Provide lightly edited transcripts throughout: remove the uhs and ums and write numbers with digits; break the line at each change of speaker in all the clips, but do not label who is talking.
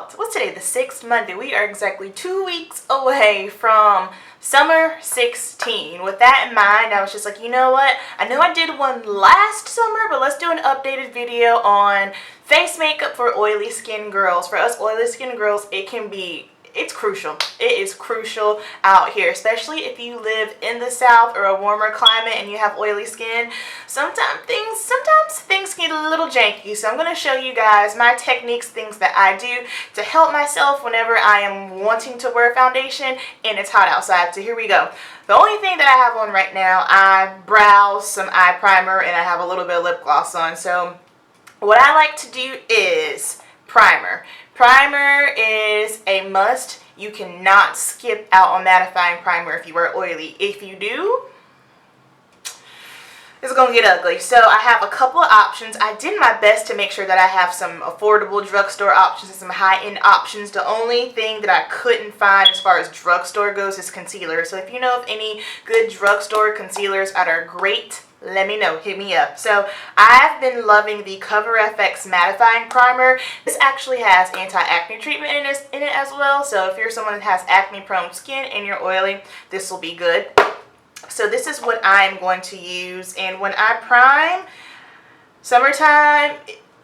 about, what's today, the 6th Monday. We are exactly 2 weeks away from summer 16. With that in mind, I was just like, you know what, I know I did one last summer, but let's do an updated video on face makeup for oily skin girls. For us oily skin girls, it's crucial. It is crucial out here, especially if you live in the South or a warmer climate and you have oily skin. Sometimes things get a little janky, so I'm going to show you guys my techniques, things that I do to help myself whenever I am wanting to wear foundation and it's hot outside. So here we go. The only thing that I have on right now, eyebrows, some eye primer, and I have a little bit of lip gloss on. So what I like to do is primer. Primer is a must. You cannot skip out on mattifying primer if you are oily. If you do, it's gonna get ugly. So I have a couple of options. I did my best to make sure that I have some affordable drugstore options and some high-end options. The only thing that I couldn't find as far as drugstore goes is concealer. So if you know of any good drugstore concealers that are great, let me know, hit me up. So I've been loving the Cover FX mattifying primer. This actually has anti-acne treatment in it as well. So if you're someone that has acne prone skin and you're oily, this will be good. So this is what I'm going to use, and when I prime, summertime,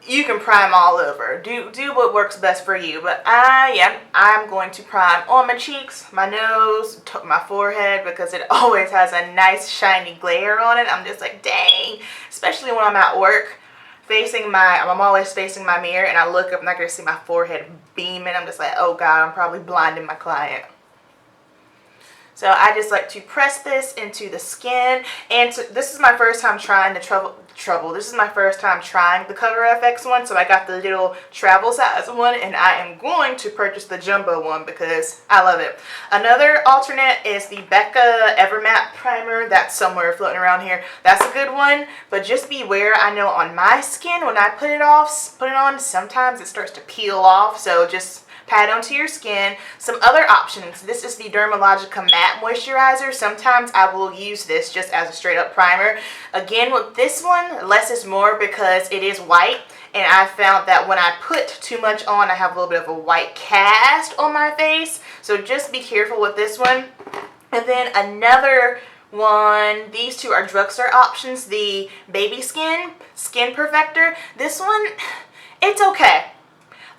you can prime all over. Do what works best for you. But I'm going to prime on my cheeks, my nose, my forehead, because it always has a nice shiny glare on it. I'm just like, dang, especially when I'm at work. I'm always facing my mirror, and I look up and I can see my forehead beaming. I'm just like, oh God, I'm probably blinding my client. So I just like to press this into the skin, and this is my first time trying the This is my first time trying the Cover FX one, so I got the little travel size one, and I am going to purchase the jumbo one because I love it. Another alternate is the Becca Evermatte primer that's somewhere floating around here. That's a good one, but just beware. I know on my skin, when I put it on, sometimes it starts to peel off, so just pat onto your skin. Some other options. This is the Dermalagica matte moisturizer. Sometimes I will use this just as a straight up primer. Again, with this one, less is more because it is white, and I found that when I put too much on, I have a little bit of a white cast on my face. So just be careful with this one. And then another one, these two are drugstore options. The Baby Skin Perfector. This one, it's okay.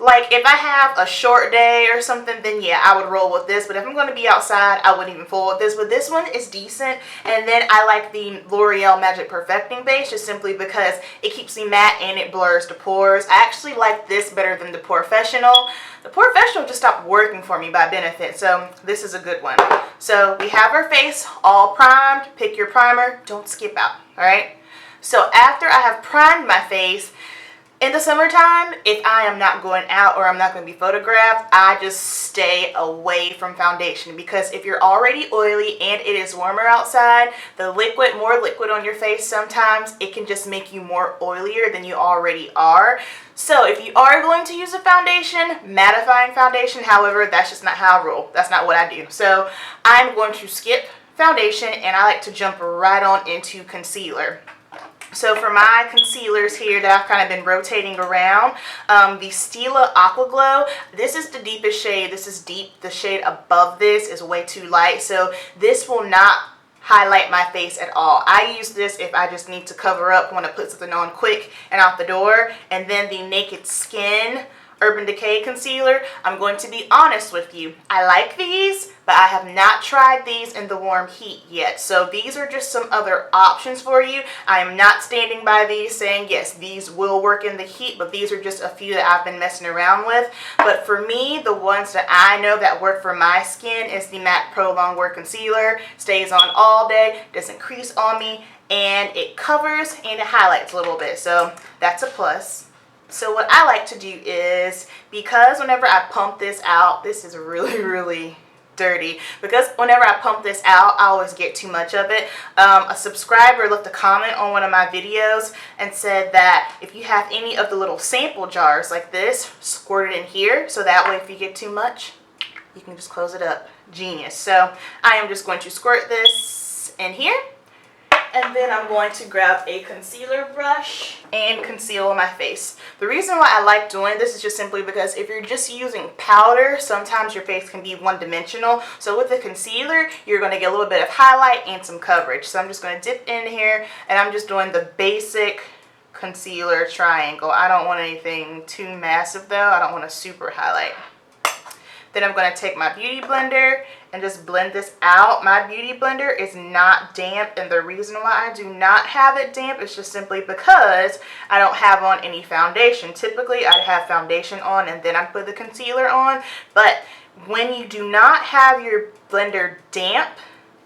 Like, if I have a short day or something, then yeah, I would roll with this. But if I'm going to be outside, I wouldn't even fool with this. But this one is decent. And then I like the Loreal Magic Perfecting Base, just simply because it keeps me matte and it blurs the pores. I actually like this better than the Porefessional. The Porefessional just stopped working for me by benefit, so this is a good one. So we have our face all primed. Pick your primer. Don't skip out, all right? So after I have primed my face, in the summertime, if I am not going out or I'm not going to be photographed, I just stay away from foundation, because if you're already oily and it is warmer outside, the more liquid on your face, sometimes it can just make you more oilier than you already are. So if you are going to use a foundation, mattifying foundation, however, that's just not how I roll. That's not what I do. So I'm going to skip foundation, and I like to jump right on into concealer. So for my concealers here that I've kind of been rotating around, the Stila Aqua Glow, this is the deepest shade. This is deep. The shade above this is way too light, so this will not highlight my face at all. I use this if I just need to cover up, want to put something on quick and out the door. And then the Naked Skin Urban Decay Concealer, I'm going to be honest with you, I like these, but I have not tried these in the warm heat yet. So these are just some other options for you. I am not standing by these saying, yes, these will work in the heat, but these are just a few that I've been messing around with. But for me, the ones that I know that work for my skin is the Matte Pro Longwear Concealer. Stays on all day, doesn't crease on me, and it covers and it highlights a little bit. So that's a plus. So what I like to do is, because whenever I pump this out, this is really dirty, because whenever I pump this out, I always get too much of it. A subscriber left a comment on one of my videos and said that if you have any of the little sample jars like this, squirt it in here, so that way if you get too much, you can just close it up. Genius. So I am just going to squirt this in here, And then I'm going to grab a concealer brush and conceal my face. The reason why I like doing this is just simply because if you're just using powder, sometimes your face can be one-dimensional. So with the concealer, you're going to get a little bit of highlight and some coverage. So I'm just going to dip in here, and I'm just doing the basic concealer triangle. I don't want anything too massive though. I don't want a super highlight. Then I'm going to take my beauty blender and just blend this out. My beauty blender is not damp, and the reason why I do not have it damp is just simply because I don't have on any foundation. Typically I'd have foundation on and then I'd put the concealer on, but when you do not have your blender damp,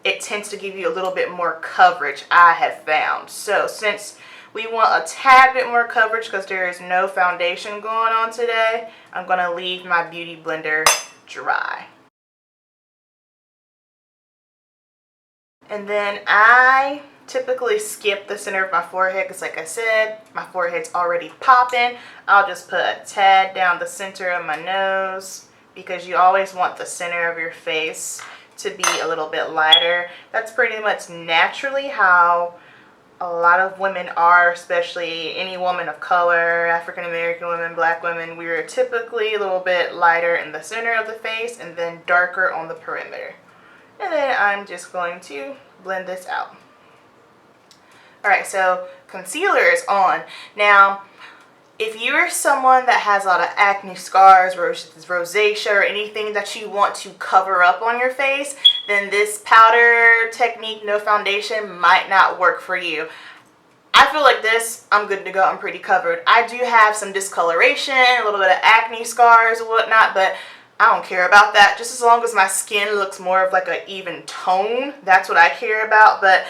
it tends to give you a little bit more coverage, I have found. So since we want a tad bit more coverage because there is no foundation going on today, I'm going to leave my beauty blender dry. And then I typically skip the center of my forehead because, like I said, my forehead's already popping. I'll just put a tad down the center of my nose because you always want the center of your face to be a little bit lighter. That's pretty much naturally how a lot of women are, especially any woman of color, African American women, black women. We are typically a little bit lighter in the center of the face and then darker on the perimeter. And then I'm just going to blend this out. Alright, so concealer is on. Now, if you're someone that has a lot of acne scars, rosacea, or anything that you want to cover up on your face, then this powder technique, no foundation, might not work for you. I feel like this, I'm good to go. I'm pretty covered. I do have some discoloration, a little bit of acne scars and whatnot, but I don't care about that. Just as long as my skin looks more of like an even tone, that's what I care about. But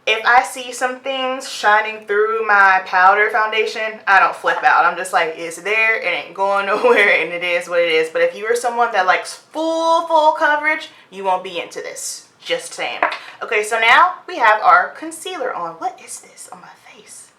if I see some things shining through my powder foundation, I don't flip out. I'm just like, it's there, it ain't going nowhere, and it is what it is. But if you are someone that likes full coverage, you won't be into this. Just saying. Okay, so now we have our concealer on. What is this on my face?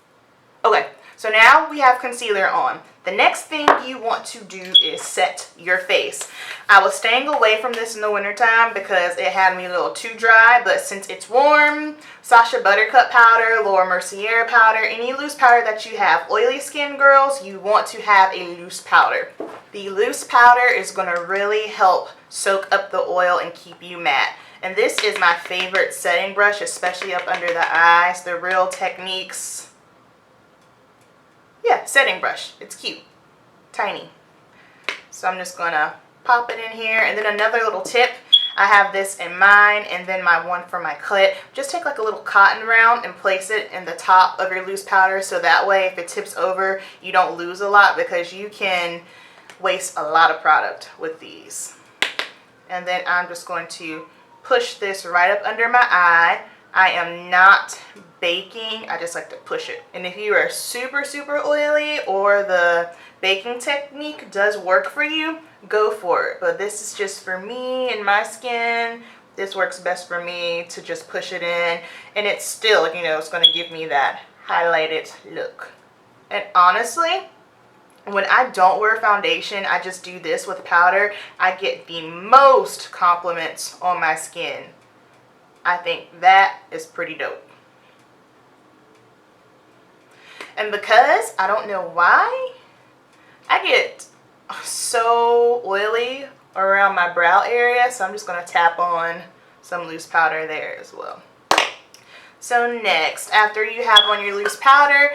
Okay, so now we have concealer on. The next thing you want to do is set your face. I was staying away from this in the wintertime because it had me a little too dry, but since it's warm, Sacha buttercup powder, Laura Mercier powder, any loose powder that you have. Oily skin girls, you want to have a loose powder. The loose powder is going to really help soak up the oil and keep you matte. And this is my favorite setting brush, especially up under the eyes. The Real Techniques. Yeah, setting brush. It's cute. Tiny. So I'm just going to pop it in here. And then another little tip. I have this in mine and then my one for my clit. Just take like a little cotton round and place it in the top of your loose powder. So that way if it tips over, you don't lose a lot because you can waste a lot of product with these. And then I'm just going to push this right up under my eye. I am not baking, I just like to push it. And if you are super oily or the baking technique does work for you, go for it. But this is just for me and my skin. This works best for me to just push it in. And it's still, you know, it's going to give me that highlighted look. And honestly, when I don't wear foundation, I just do this with powder, I get the most compliments on my skin. I think that is pretty dope. And because I don't know why, I get so oily around my brow area, so I'm just going to tap on some loose powder there as well. So next, after you have on your loose powder,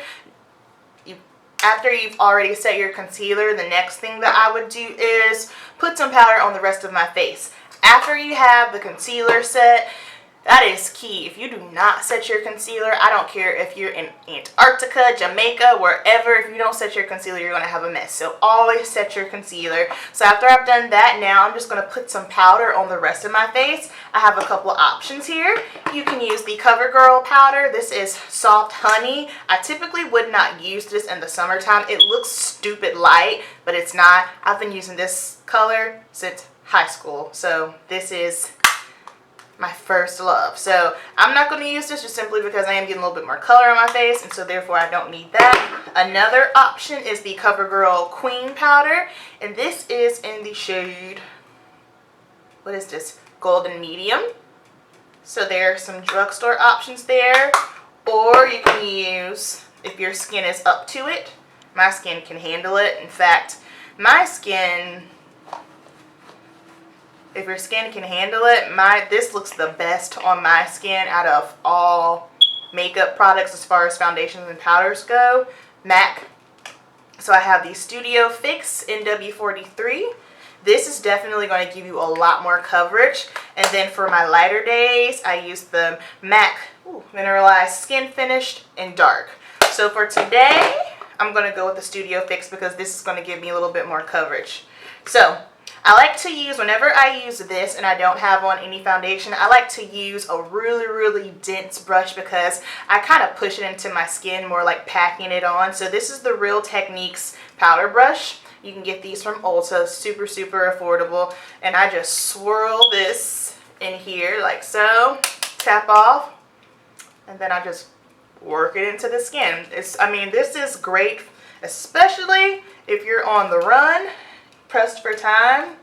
after you've already set your concealer, the next thing that I would do is put some powder on the rest of my face. After you have the concealer set, that is key. If you do not set your concealer, I don't care if you're in Antarctica, Jamaica, wherever, if you don't set your concealer, you're going to have a mess. So always set your concealer. So after I've done that, now I'm just going to put some powder on the rest of my face. I have a couple of options here. You can use the CoverGirl powder. This is Soft Honey. I typically would not use this in the summertime. It looks stupid light, but it's not. I've been using this color since high school. So this is my first love. So I'm not going to use this just simply because I am getting a little bit more color on my face, and so therefore I don't need that. Another option is the CoverGirl Queen powder, and this is in the shade, what is this, Golden Medium. So there are some drugstore options there, Or you can use, if your skin is up to it, my skin can handle it. In fact, my skin, if your skin can handle it, this looks the best on my skin out of all makeup products as far as foundations and powders go. MAC. So I have the Studio Fix NW43. This is definitely going to give you a lot more coverage. And then for my lighter days, I use the MAC Mineralized Skin Finished in Dark. So for today, I'm going to go with the Studio Fix because this is going to give me a little bit more coverage. So I like to use, whenever I use this and I don't have on any foundation, I like to use a really, really dense brush because I kind of push it into my skin, more like packing it on. So this is the Real Techniques powder brush. You can get these from Ulta, super, super affordable. And I just swirl this in here like so, tap off, and then I just work it into the skin. I mean, this is great, especially if you're on the run, pressed for time.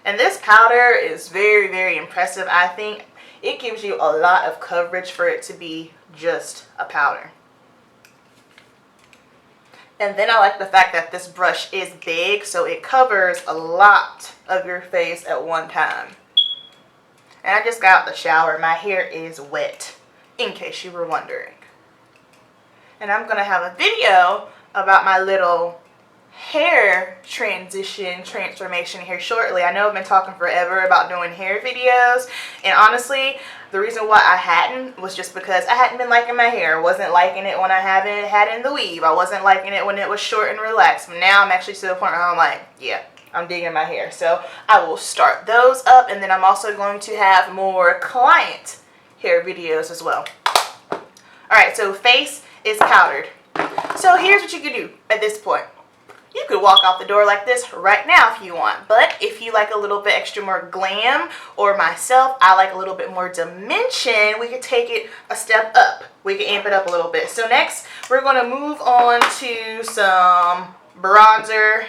And this powder is very, very impressive. I think it gives you a lot of coverage for it to be just a powder. And then I like the fact that this brush is big, so it covers a lot of your face at one time. And I just got out the shower. My hair is wet, in case you were wondering. And I'm going to have a video about my little hair transformation here shortly. I know I've been talking forever about doing hair videos, and honestly the reason why I hadn't was just because I hadn't been liking my hair. I wasn't liking it when I haven't had it in the weave. I wasn't liking it when it was short and relaxed. But now I'm actually to the point where I'm like, yeah, I'm digging my hair. So I will start those up, and then I'm also going to have more client hair videos as well. Alright, so face is powdered. So here's what you can do at this point. You could walk out the door like this right now if you want, but if you like a little bit extra more glam, or myself, I like a little bit more dimension, we could take it a step up. We can amp it up a little bit. So next, we're going to move on to some bronzer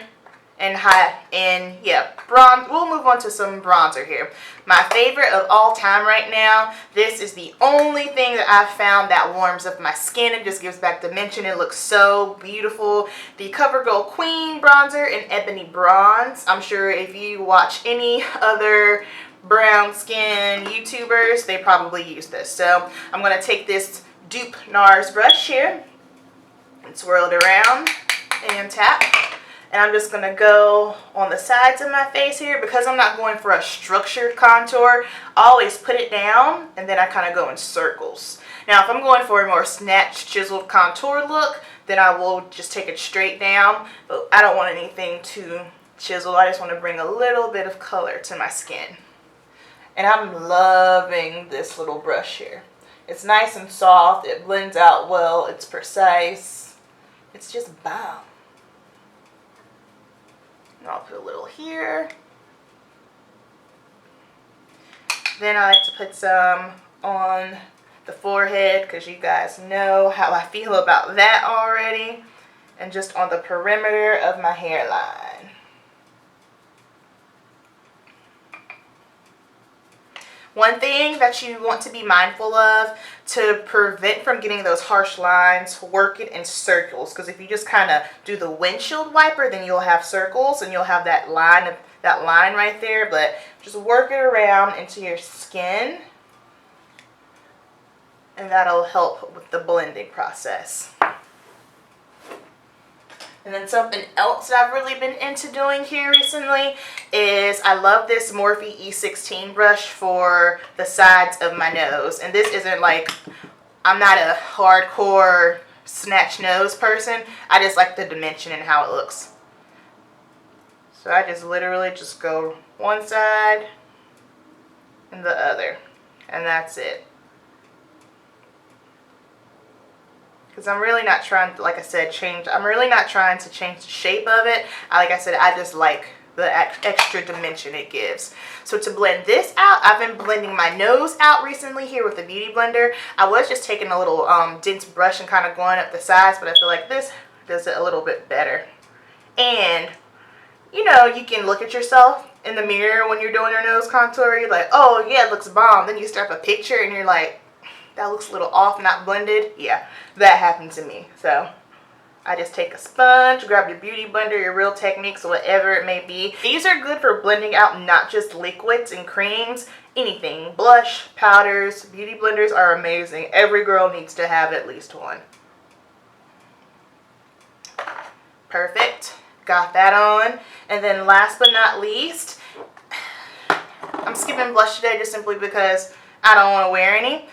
we'll move on to some bronzer here. My favorite of all time right now, this is the only thing that I've found that warms up my skin and just gives back dimension. It looks so beautiful. The CoverGirl Queen bronzer in Ebony Bronze. I'm sure if you watch any other brown skin YouTubers, they probably use this. So I'm going to take this dupe NARS brush here and swirl it around and tap. And I'm just going to go on the sides of my face here. Because I'm not going for a structured contour, I always put it down and then I kind of go in circles. Now if I'm going for a more snatched, chiseled contour look, then I will just take it straight down. But I don't want anything too chiseled. I just want to bring a little bit of color to my skin. And I'm loving this little brush here. It's nice and soft. It blends out well. It's precise. It's just bomb. And I'll put a little here. Then I like to put some on the forehead because you guys know how I feel about that already. And just on the perimeter of my hairline. One thing that you want to be mindful of to prevent from getting those harsh lines, work it in circles. Because if you just kind of do the windshield wiper, then you'll have circles and you'll have that line right there. But just work it around into your skin, and that'll help with the blending process. And then something else that I've really been into doing here recently is I love this Morphe E16 brush for the sides of my nose. And this isn't like, I'm not a hardcore snatch nose person. I just like the dimension and how it looks. So I just literally just go one side and the other. And that's it. Because I'm really not trying to, like I said, I'm really not trying to change the shape of it. Like I said, I just like the extra dimension it gives. So to blend this out, I've been blending my nose out recently here with the Beauty Blender. I was just taking a little dense brush and kind of going up the sides, but I feel like this does it a little bit better. And, you know, you can look at yourself in the mirror when you're doing your nose contour. You're like, oh, yeah, it looks bomb. Then you start up a picture and you're like, that looks a little off, not blended. Yeah, that happened to me. So I just take a sponge, grab your beauty blender, your Real Techniques, whatever it may be. These are good for blending out not just liquids and creams, anything. Blush, powders, beauty blenders are amazing. Every girl needs to have at least one. Perfect. Got that on. And then last but not least, I'm skipping blush today just simply because I don't want to wear any.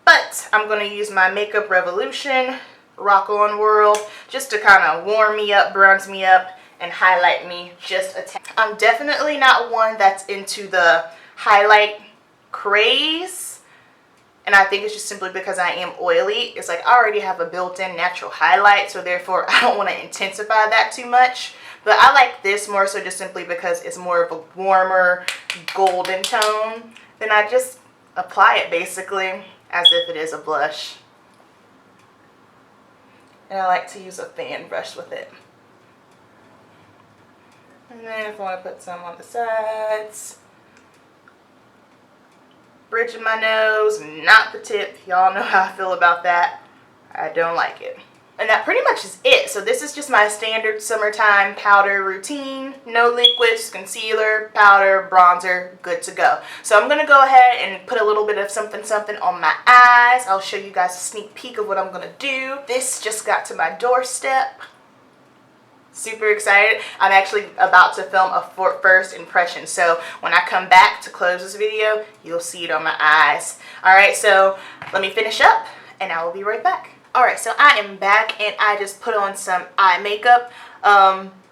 But I'm going to use my Makeup Revolution Rock On World just to kind of warm me up, bronze me up, and highlight me just a tad. I'm definitely not one that's into the highlight craze, and I think it's just simply because I am oily. It's like I already have a built-in natural highlight, so therefore I don't want to intensify that too much. But I like this more so just simply because it's more of a warmer golden tone. Then I just apply it basically as if it is a blush. And I like to use a fan brush with it. And then if I want to put some on the sides. Bridge of my nose, not the tip. Y'all know how I feel about that. I don't like it. And that pretty much is it. So this is just my standard summertime powder routine. No liquids, concealer, powder, bronzer, good to go. So I'm going to go ahead and put a little bit of something on my eyes. I'll show you guys a sneak peek of what I'm going to do. This just got to my doorstep. Super excited. I'm actually about to film a first impression. So when I come back to close this video, you'll see it on my eyes. Alright, so let me finish up and I will be right back. Alright, so I am back and I just put on some eye makeup.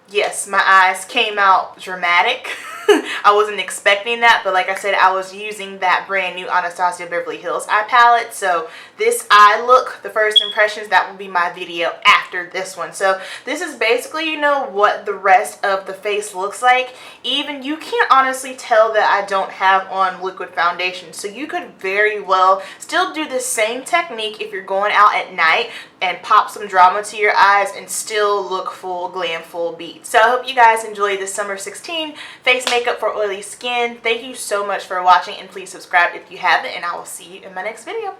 Yes, my eyes came out dramatic. I wasn't expecting that, but like I said, I was using that brand new Anastasia Beverly Hills eye palette. So this eye look, the first impressions, that will be my video after this one. So this is basically, you know, what the rest of the face looks like. Even you can't honestly tell that I don't have on liquid foundation. So you could very well still do the same technique if you're going out at night and pop some drama to your eyes and still look full glam, full beat. So I hope you guys enjoyed this Summer 16 face makeup for oily skin. Thank you so much for watching, and please subscribe if you haven't, and I will see you in my next video.